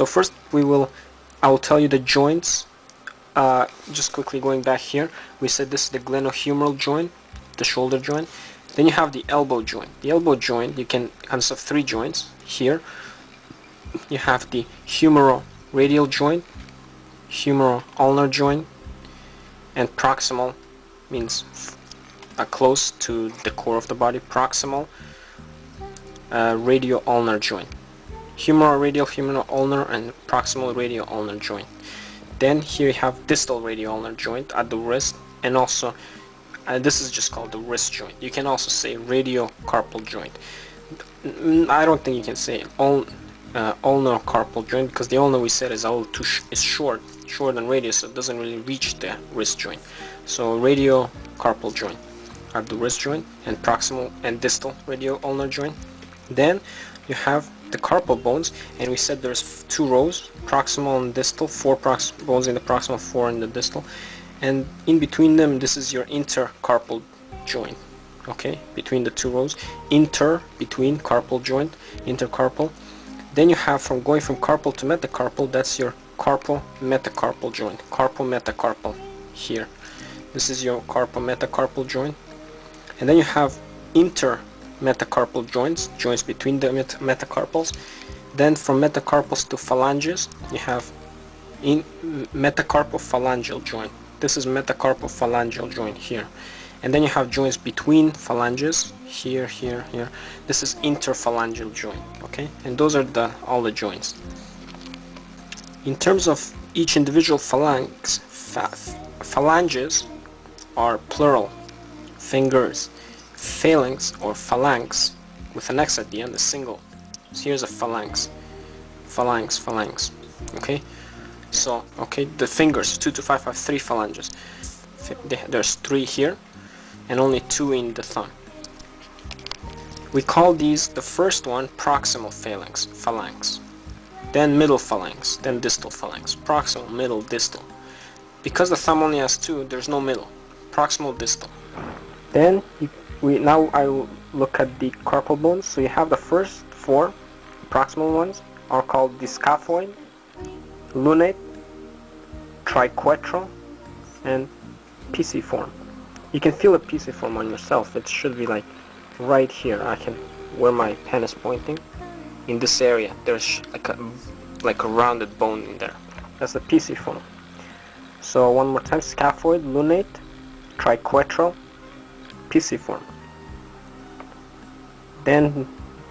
So first I will tell you the joints. Just quickly going back here, we said this is the glenohumeral joint, the shoulder joint. Then you have the elbow joint. The elbow joint consists of three joints. Here you have the humeroradial joint, humeroulnar joint, and proximal means close to the core of the body, proximal radioulnar joint. Humeroradial, humeroulnar, and proximal radioulnar joint. Then here you have distal radioulnar joint at the wrist, and also this is just called the wrist joint. You can also say radiocarpal joint. I don't think you can say ulnar-carpal joint, because the ulnar, we said, is short than radius, so it doesn't really reach the wrist joint. So radiocarpal joint at the wrist joint, and proximal and distal radioulnar joint. Then you have the carpal bones, and we said there's two rows, proximal and distal, four bones in the proximal, four in the distal, and in between them, this is your intercarpal joint. Okay, between the two rows, between carpal joint, intercarpal. Then you have going from carpal to metacarpal, that's your carpal metacarpal joint, carpal metacarpal here. This is your carpal metacarpal joint. And then you have intermetacarpal joints between the metacarpals. Then from metacarpals to phalanges, you have metacarpal phalangeal joint. This is metacarpal phalangeal joint here. And then you have joints between phalanges, here, here, here. This is interphalangeal joint, okay? And those are all the joints. In terms of each individual phalanges are plural. Fingers. Phalanx or phalanx with an X at the end is single. So here's a phalanx. Phalanx. Okay? So, okay, the fingers, 2 to 5 have 3 phalanges. There's 3 here, and only 2 in the thumb. We call these, the first one, proximal phalanx. Then middle phalanx, then distal phalanx. Proximal, middle, distal. Because the thumb only has 2, there's no middle. Proximal, distal. Then, now I will look at the carpal bones. So you have the first 4 proximal ones are called the scaphoid, lunate, triquetral, and pisiform. You can feel a pisiform on yourself. It should be like right here. I can, where my pen is pointing, in this area. There's like a rounded bone in there. That's the pisiform. So one more time: scaphoid, lunate, triquetral, pisiform. Then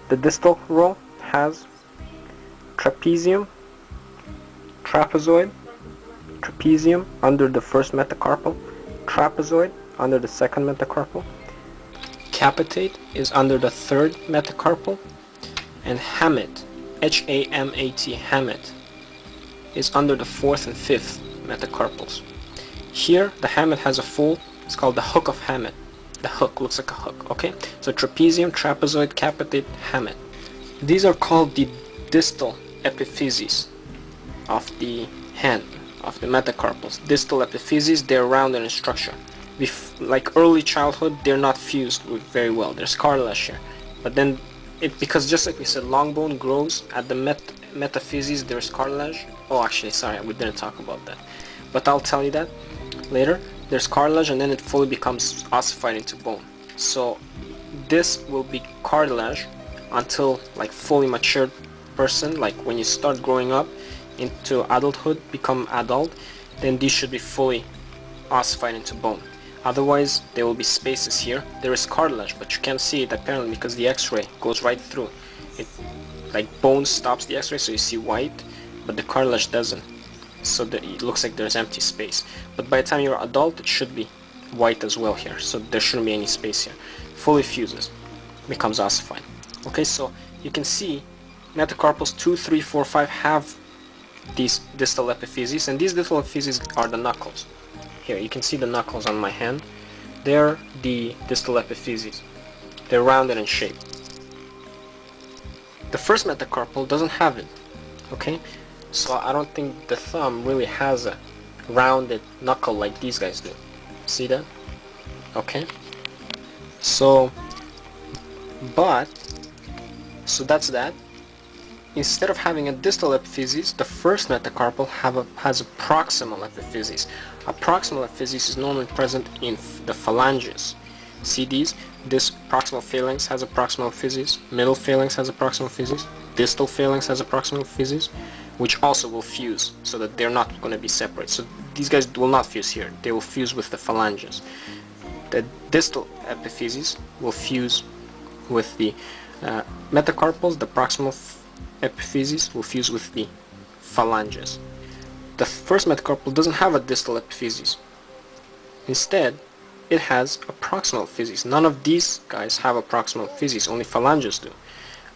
the distal row has trapezium, trapezoid, trapezium under the first metacarpal, trapezoid under the second metacarpal, capitate is under the third metacarpal, and hamate, H-A-M-A-T, hamate, is under the fourth and fifth metacarpals. Here the hamate has a full, it's called the hook of hamate. The hook looks like a hook, okay? So trapezium, trapezoid, capitate, hamate. These are called the distal epiphyses of the hand, of the metacarpals. Distal epiphyses, they're rounded in structure. Like early childhood, they're not fused very well. There's cartilage here. But then, because just like we said, long bone grows at the metaphyses, there's cartilage. Oh, actually, sorry, we didn't talk about that. But I'll tell you that later. There's cartilage, and then it fully becomes ossified into bone. So this will be cartilage until like fully matured person, like when you start growing up into adulthood, become adult, then these should be fully ossified into bone. Otherwise there will be spaces here. There is cartilage, but you can't see it apparently because the x-ray goes right through it. Like bone stops the x-ray, so you see white, but the cartilage doesn't, so that it looks like there's empty space. But by the time you're adult, it should be white as well here, so there shouldn't be any space here. Fully fuses, becomes ossified. Okay, so you can see metacarpals 2, 3, 4, 5 have these distal epiphyses, and these distal epiphyses are the knuckles. Here you can see the knuckles on my hand. They're the distal epiphyses. They're rounded in shape. The first metacarpal doesn't have it. Okay, so I don't think the thumb really has a rounded knuckle like these guys do. See that? Okay, so that's that. instead of having a distal epiphysis, the first metacarpal has a proximal epiphysis. A proximal epiphysis is normally present in the phalanges. See these? This proximal phalanx has a proximal epiphysis, middle phalanx has a proximal epiphysis, distal phalanx has a proximal epiphysis, which also will fuse, so that they're not going to be separate. So these guys will not fuse here, they will fuse with the phalanges. The distal epiphysis will fuse with the metacarpals, the proximal epiphysis will fuse with the phalanges. The first metacarpal doesn't have a distal epiphysis. Instead, it has a proximal epiphysis. None of these guys have a proximal epiphysis, only phalanges do.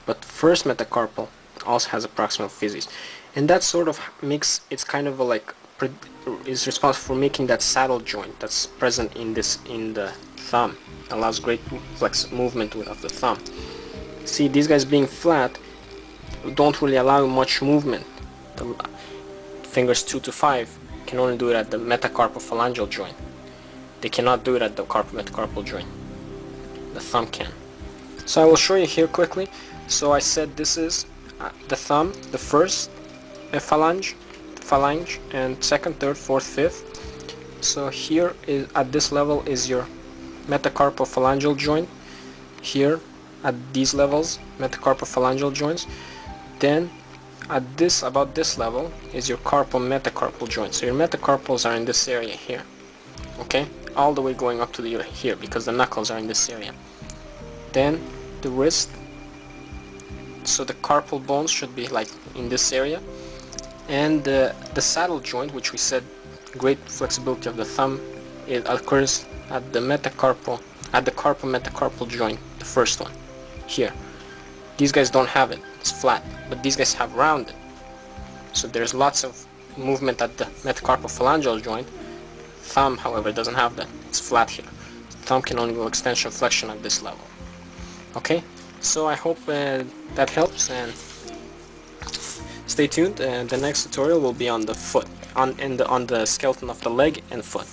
But the first metacarpal also has a proximal epiphysis. And that sort of makes, it's kind of a like, is responsible for making that saddle joint that's present in the thumb. Allows great movement of the thumb. See, these guys being flat don't really allow much movement. The fingers 2 to 5 can only do it at the metacarpal phalangeal joint. They cannot do it at the carpometacarpal joint. The thumb can. So I will show you here quickly. So I said this is the thumb, the first phalange, and second, third, fourth, fifth. So here is at this level is your metacarpal phalangeal joint. Here at these levels, metacarpal phalangeal joints. Then at about this level is your carpometacarpal joint. So your metacarpals are in this area here. Okay, all the way going up to here, because the knuckles are in this area. Then the wrist, so the carpal bones should be like in this area, and the saddle joint, which we said great flexibility of the thumb, it occurs at the carpometacarpal joint, the first one here. These guys don't have it, it's flat, but these guys have rounded, so there's lots of movement at the metacarpal phalangeal joint. Thumb, however, doesn't have that, it's flat here. Thumb can only go extension flexion at this level. Okay, so I hope that helps, and stay tuned. The next tutorial will be on the foot, on the skeleton of the leg and foot.